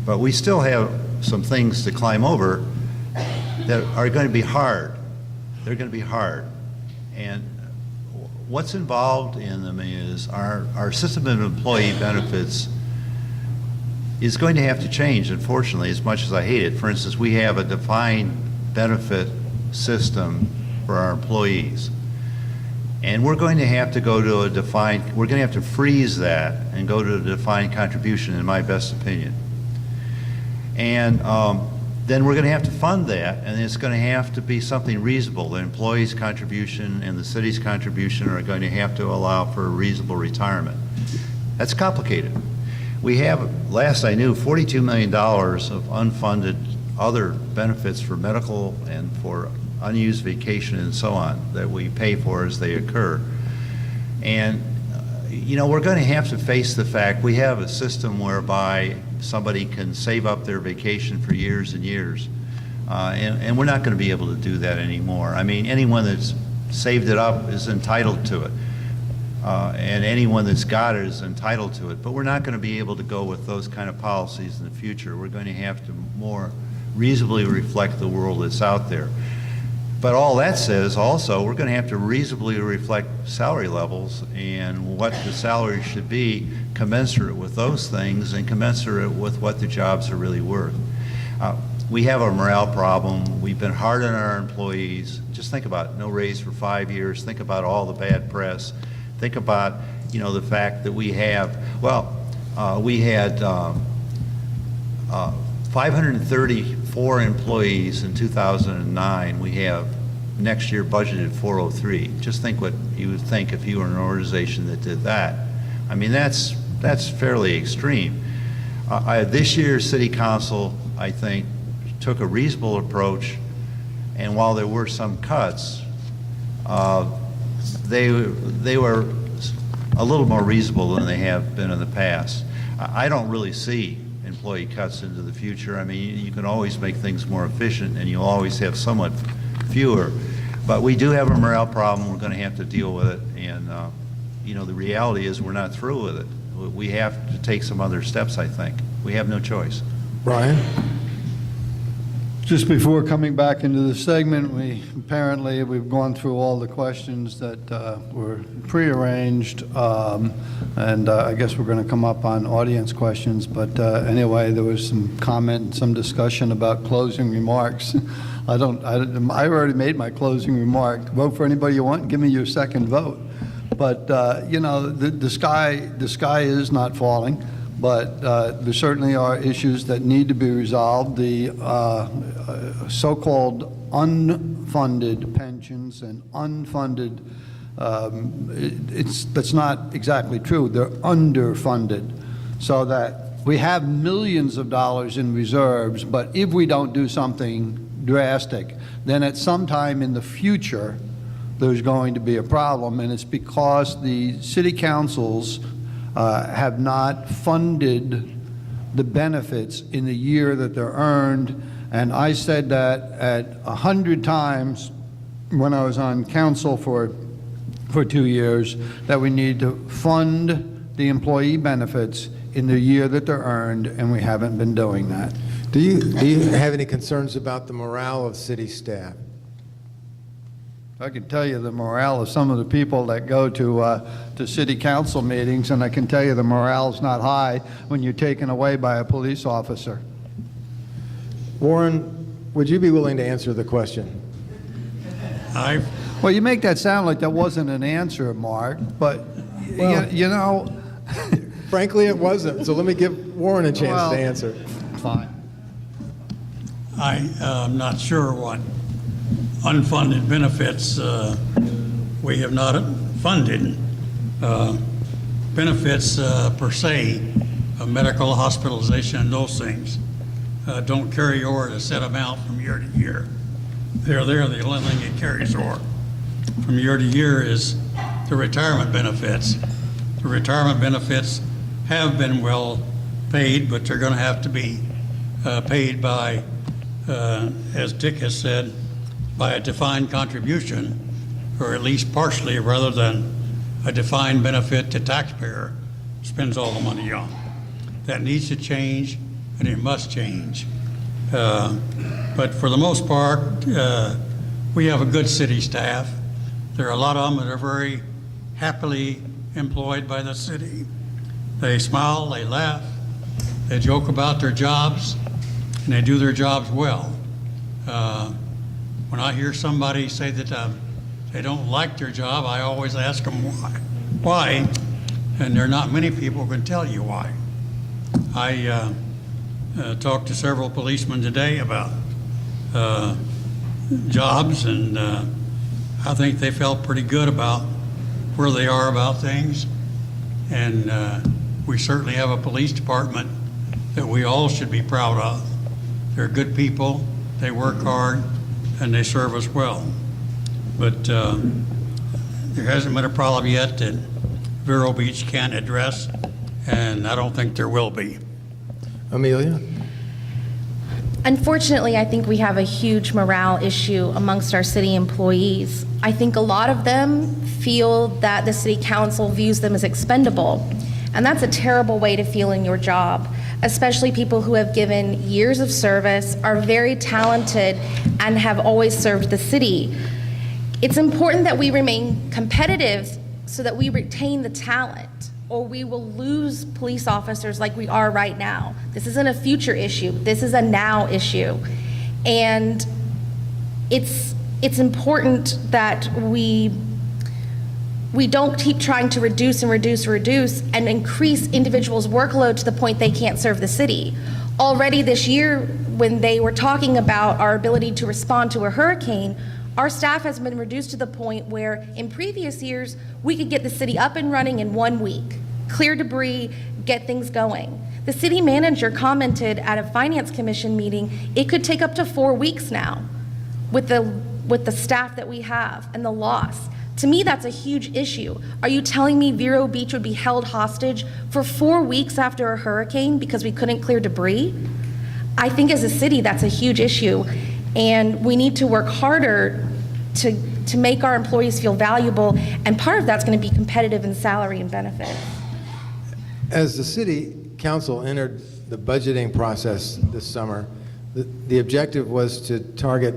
But we still have some things to climb over that are going to be hard. They're going to be hard. And what's involved in them is our system of employee benefits is going to have to change, unfortunately, as much as I hate it. For instance, we have a defined benefit system for our employees. And we're going to have to go to we're going to have to freeze that and go to a defined contribution, in my best opinion. And then we're going to have to fund that, and it's going to have to be something reasonable. The employee's contribution and the city's contribution are going to have to allow for a reasonable retirement. That's complicated. We have, last I knew, $42 million of unfunded other benefits for medical and for unused vacation and so on that we pay for as they occur. And we're going to have to face the fact we have a system whereby somebody can save up their vacation for years and years. And we're not going to be able to do that anymore. I mean, anyone that's saved it up is entitled to it. And anyone that's got it is entitled to it. But we're not going to be able to go with those kind of policies in the future. We're going to have to more reasonably reflect the world that's out there. But all that says also we're going to have to reasonably reflect salary levels and what the salary should be commensurate with those things and commensurate with what the jobs are really worth. We have a morale problem. We've been hard on our employees. Just think about no raise for 5 years. Think about all the bad press. Think about, the fact that we have, we had 534 employees in 2009. We have next year budgeted 403. Just think what you would think if you were an organization that did that. I mean, that's fairly extreme. This year's city council, I think, took a reasonable approach, and while there were some cuts, they were a little more reasonable than they have been in the past. I don't really see employee cuts into the future. I mean, you can always make things more efficient, and you'll always have somewhat fewer. But we do have a morale problem. We're going to have to deal with it. And, the reality is we're not through with it. We have to take some other steps, I think. We have no choice. Brian? Just before coming back into the segment, we've gone through all the questions that were prearranged, and I guess we're going to come up on audience questions. But anyway, there was some comment and some discussion about closing remarks. I already made my closing remark. Vote for anybody you want and give me your second vote. But the sky is not falling. But there certainly are issues that need to be resolved. The so-called unfunded pensions and unfunded, that's not exactly true. They're underfunded, so that we have millions of dollars in reserves, but if we don't do something, drastic, then at some time in the future, there's going to be a problem, and it's because the city councils have not funded the benefits in the year that they're earned. And I said that at 100 times when I was on council for 2 years, that we need to fund the employee benefits in the year that they're earned, and we haven't been doing that. Do you have any concerns about the morale of city staff? I can tell you the morale of some of the people that go to city council meetings, and I can tell you the morale's not high when you're taken away by a police officer. Warren, would you be willing to answer the question? Well, you make that sound like that wasn't an answer, Mark, but Well- you know. Frankly, it wasn't, so let me give Warren a chance Well- to answer. Fine. I am not sure what unfunded benefits we have not funded. Benefits per se, medical hospitalization and those things don't carry over a set amount from year to year. They're there, the only thing it carries over from year to year is the retirement benefits. The retirement benefits have been well paid, but they're going to have to be paid by, as Dick has said, by a defined contribution, or at least partially, rather than a defined benefit the taxpayer spends all the money on. That needs to change, and it must change. But for the most part, we have a good city staff. There are a lot of them that are very happily employed by the city. They smile, they laugh, they joke about their jobs, and they do their jobs well. When I hear somebody say that they don't like their job, I always ask them why. Why? And there are not many people who can tell you why. I talked to several policemen today about jobs, and I think they felt pretty good about where they are about things. And we certainly have a police department that we all should be proud of. They're good people, they work hard, and they serve us well. But there hasn't been a problem yet that Vero Beach can't address, and I don't think there will be. Amelia? Unfortunately, I think we have a huge morale issue amongst our city employees. I think a lot of them feel that the city council views them as expendable, and that's a terrible way to feel in your job, especially people who have given years of service, are very talented, and have always served the city. It's important that we remain competitive so that we retain the talent, or we will lose police officers like we are right now. This isn't a future issue, this is a now issue. And it's important that we don't keep trying to reduce and increase individuals' workload to the point they can't serve the city. Already this year, when they were talking about our ability to respond to a hurricane, our staff has been reduced to the point where in previous years, we could get the city up and running in 1 week, clear debris, get things going. The city manager commented at a finance commission meeting, it could take up to 4 weeks now with the staff that we have and the loss. To me, that's a huge issue. Are you telling me Vero Beach would be held hostage for 4 weeks after a hurricane because we couldn't clear debris? I think as a city, that's a huge issue, and we need to work harder to make our employees feel valuable, and part of that's going to be competitive in salary and benefits. As the city council entered the budgeting process this summer, the objective was to target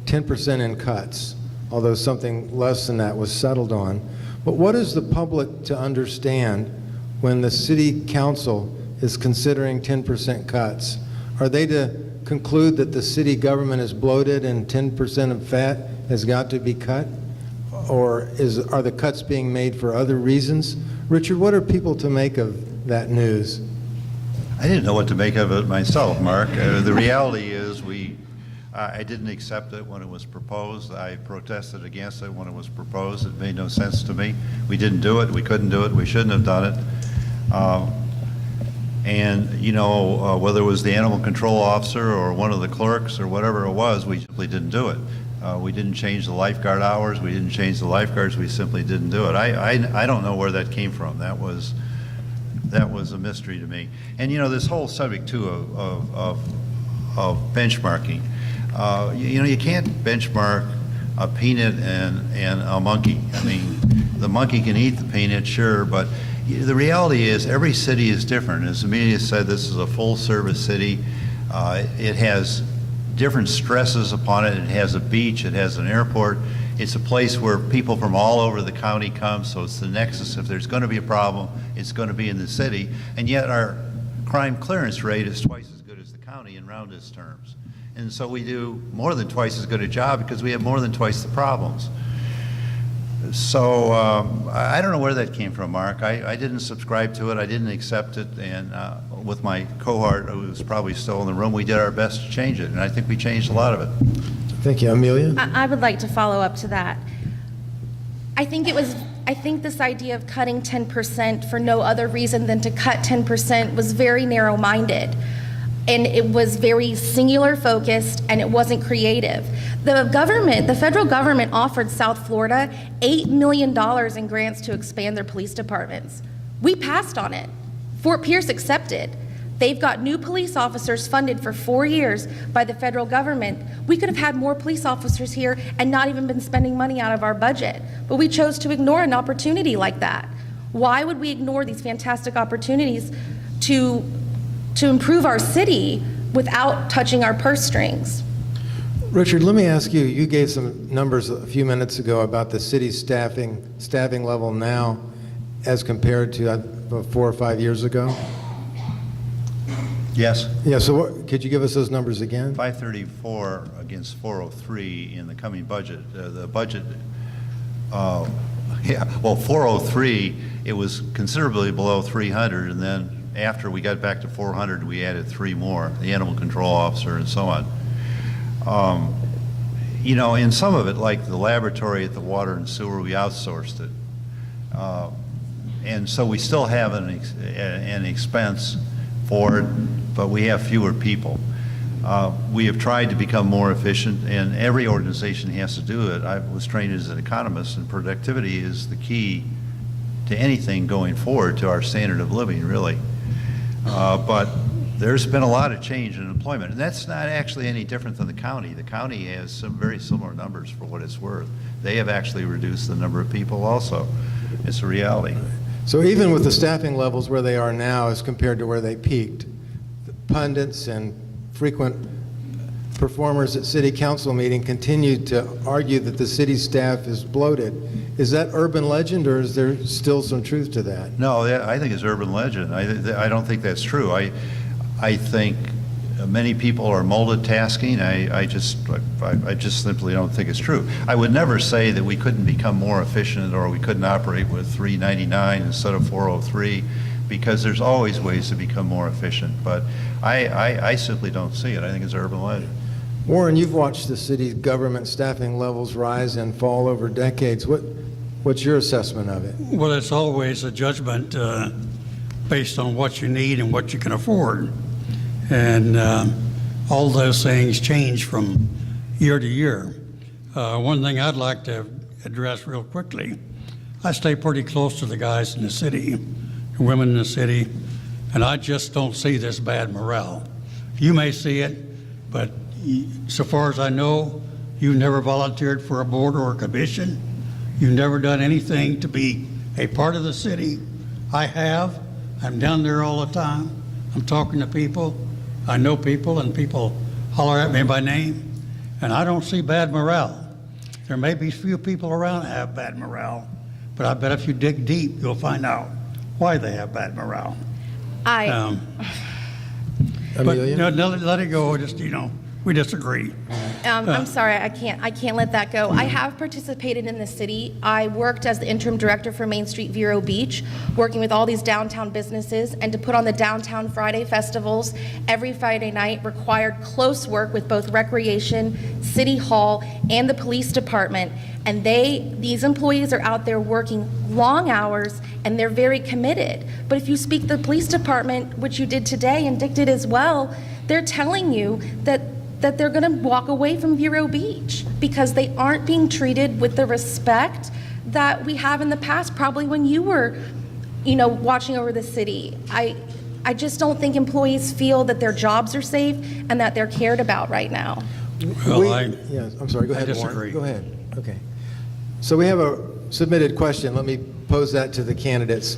10% in cuts, although something less than that was settled on. But what is the public to understand when the city council is considering 10% cuts? Are they to conclude that the city government is bloated and 10% of fat has got to be cut? Or are the cuts being made for other reasons? Richard, what are people to make of that news? I didn't know what to make of it myself, Mark. The reality is I didn't accept it when it was proposed. I protested against it when it was proposed. It made no sense to me. We didn't do it. We couldn't do it. We shouldn't have done it. And, whether it was the animal control officer or one of the clerks or whatever it was, we simply didn't do it. We didn't change the lifeguard hours. We didn't change the lifeguards. We simply didn't do it. I don't know where that came from. That was a mystery to me. And, this whole subject, too, of benchmarking. You can't benchmark a peanut and a monkey. I mean, the monkey can eat the peanut, sure, but the reality is every city is different. As Amelia said, this is a full-service city. It has different stresses upon it. It has a beach. It has an airport. It's a place where people from all over the county come, so it's the nexus. If there's going to be a problem, it's going to be in the city. And yet our crime clearance rate is twice as good as the county in roundest terms. And so we do more than twice as good a job because we have more than twice the problems. So I don't know where that came from, Mark. I didn't subscribe to it. I didn't accept it. And with my cohort, who was probably still in the room, we did our best to change it. And I think we changed a lot of it. Thank you. Amelia? I would like to follow up to that. I think this idea of cutting 10% for no other reason than to cut 10% was very narrow-minded. And it was very singular focused, and it wasn't creative. The federal government offered South Florida $8 million in grants to expand their police departments. We passed on it. Fort Pierce accepted. They've got new police officers funded for 4 years by the federal government. We could have had more police officers here and not even been spending money out of our budget, but we chose to ignore an opportunity like that. Why would we ignore these fantastic opportunities to improve our city without touching our purse strings? Richard, let me ask you, you gave some numbers a few minutes ago about the city's staffing level now as compared to 4 or 5 years ago. Yes. Yeah, so could you give us those numbers again? 534 against 403 in the coming budget. The budget, 403, it was considerably below 300, and then after we got back to 400, we added 3 more, the animal control officer and so on. In some of it, like the laboratory at the water and sewer, we outsourced it. And so we still have an expense for it, but we have fewer people. We have tried to become more efficient, and every organization has to do it. I was trained as an economist, and productivity is the key to anything going forward, to our standard of living, really. But there's been a lot of change in employment, and that's not actually any different than the county. The county has some very similar numbers for what it's worth. They have actually reduced the number of people also. It's a reality. So even with the staffing levels where they are now as compared to where they peaked, the pundits and frequent performers at city council meeting continued to argue that the city staff is bloated. Is that urban legend, or is there still some truth to that? No, I think it's urban legend. I don't think that's true. I think many people are multitasking. I just simply don't think it's true. I would never say that we couldn't become more efficient or we couldn't operate with 399 instead of 403, because there's always ways to become more efficient. But I simply don't see it. I think it's urban legend. Warren, you've watched the city's government staffing levels rise and fall over decades. What's your assessment of it? Well, it's always a judgment based on what you need and what you can afford. And all those things change from year to year. One thing I'd like to address real quickly, I stay pretty close to the guys in the city, the women in the city, and I just don't see this bad morale. You may see it, but so far as I know, you've never volunteered for a board or a commission. You've never done anything to be a part of the city. I have. I'm down there all the time. I'm talking to people. I know people, and people holler at me by name, and I don't see bad morale. There may be a few people around that have bad morale, but I bet if you dig deep, you'll find out why they have bad morale. But let it go. Just we disagree. I'm sorry, I can't let that go. I have participated in the city. I worked as the interim director for Main Street Vero Beach, working with all these downtown businesses, and to put on the Downtown Friday festivals every Friday night required close work with both recreation, City Hall and the police department, and these employees are out there working long hours, and they're very committed. But if you speak to the police department, which you did today and Dick did as well, they're telling you that they're going to walk away from Vero Beach because they aren't being treated with the respect that we have in the past, probably when you were, watching over the city. I just don't think employees feel that their jobs are safe and that they're cared about right now. Well, Yes, I'm sorry, go ahead, disagree. Warren. Go ahead. Okay. So we have a submitted question. Let me pose that to the candidates.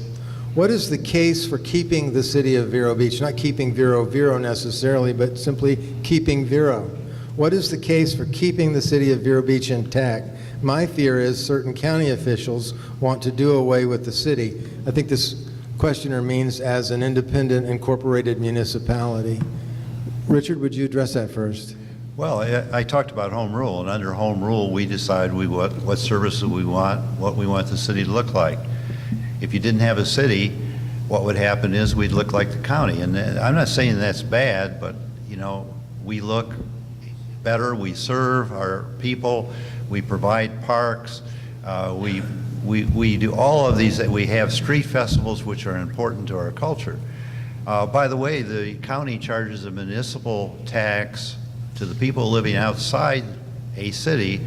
What is the case for keeping the city of Vero Beach? Not keeping Vero necessarily, but simply keeping Vero. What is the case for keeping the city of Vero Beach intact? My fear is certain county officials want to do away with the city. I think this questioner means as an independent incorporated municipality. Richard, would you address that first? Well, I talked about home rule, and under home rule, we decide what services we want, what we want the city to look like. If you didn't have a city, what would happen is we'd look like the county. And I'm not saying that's bad, but we look better, we serve our people, we provide parks, we do all of these. We have street festivals, which are important to our culture. By the way, the county charges a municipal tax to the people living outside a city.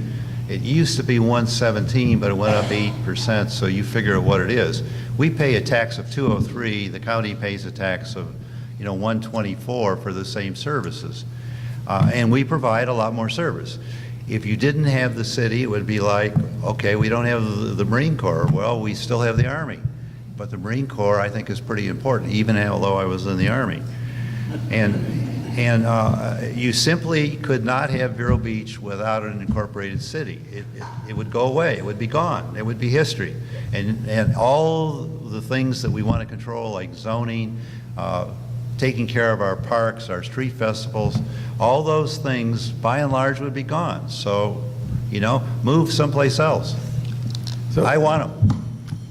It used to be 117, but it went up 8%, so you figure what it is. We pay a tax of 203, the county pays a tax of 124 for the same services. And we provide a lot more service. If you didn't have the city, it would be like, okay, we don't have the Marine Corps. Well, we still have the Army. But the Marine Corps, I think, is pretty important, even although I was in the Army. And you simply could not have Vero Beach without an incorporated city. It would go away. It would be gone. It would be history. And all the things that we want to control, like zoning, taking care of our parks, our street festivals, all those things, by and large, would be gone. So, move someplace else. So, I want them.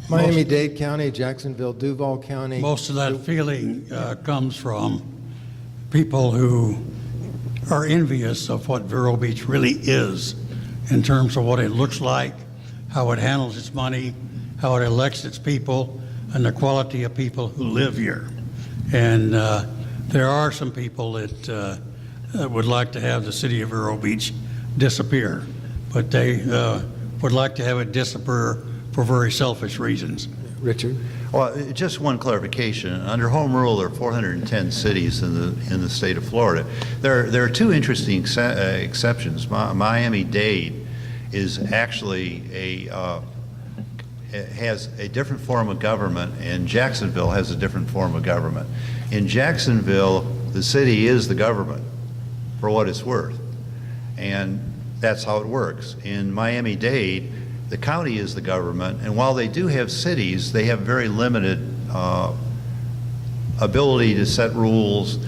Miami-Dade County, Jacksonville, Duval County. Most of that feeling comes from people who are envious of what Vero Beach really is in terms of what it looks like, how it handles its money, how it elects its people, and the quality of people who live here. And there are some people that would like to have the city of Vero Beach disappear, but they would like to have it disappear for very selfish reasons. Richard? Well, just one clarification. Under home rule, there are 410 cities in the state of Florida. There are two interesting exceptions. Miami-Dade is actually has a different form of government, and Jacksonville has a different form of government. In Jacksonville, the city is the government, for what it's worth, and that's how it works. In Miami-Dade, the county is the government, and while they do have cities, they have very limited ability to set rules.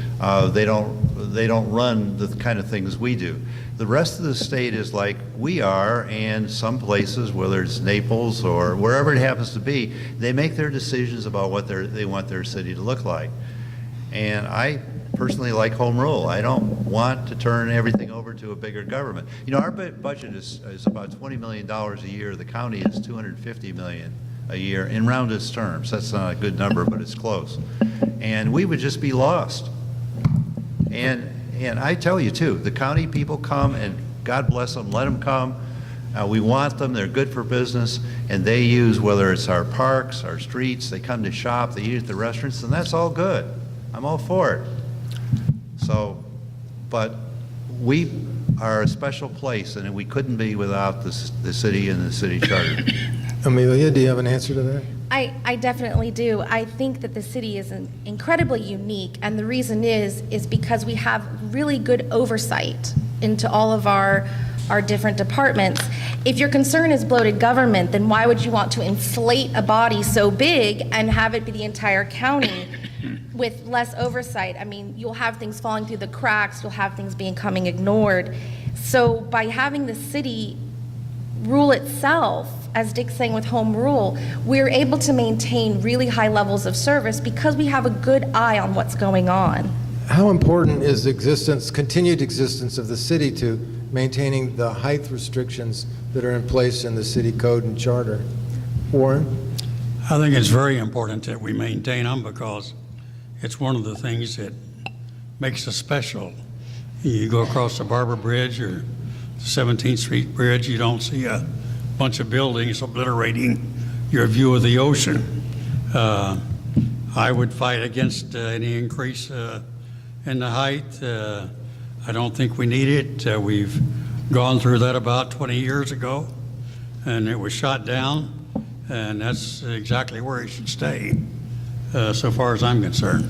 They don't run the kind of things we do. The rest of the state is like we are, and some places, whether it's Naples or wherever it happens to be, they make their decisions about what they want their city to look like. And I personally like home rule. I don't want to turn everything over to a bigger government. Our budget is about $20 million a year. The county is $250 million a year in roundest terms. That's not a good number, but it's close. And we would just be lost. And I tell you too, the county people come, and God bless them, let them come. We want them, they're good for business, and they use, whether it's our parks, our streets, they come to shop, they eat at the restaurants, and that's all good. I'm all for it. So, but we are a special place, and we couldn't be without the city and the city charter. Amelia, do you have an answer to that? I definitely do. I think that the city is incredibly unique, and the reason is because we have really good oversight into all of our different departments. If your concern is bloated government, then why would you want to inflate a body so big and have it be the entire county with less oversight? I mean, you'll have things falling through the cracks, you'll have things becoming ignored. So by having the city rule itself, as Dick's saying with home rule, we're able to maintain really high levels of service because we have a good eye on what's going on. How important is continued existence of the city to maintaining the height restrictions that are in place in the city code and charter? Warren? I think it's very important that we maintain them because it's one of the things that makes us special. You go across the Barber Bridge or the 17th Street Bridge, you don't see a bunch of buildings obliterating your view of the ocean. I would fight against any increase in the height. I don't think we need it. We've gone through that about 20 years ago, and it was shot down, and that's exactly where it should stay, so far as I'm concerned.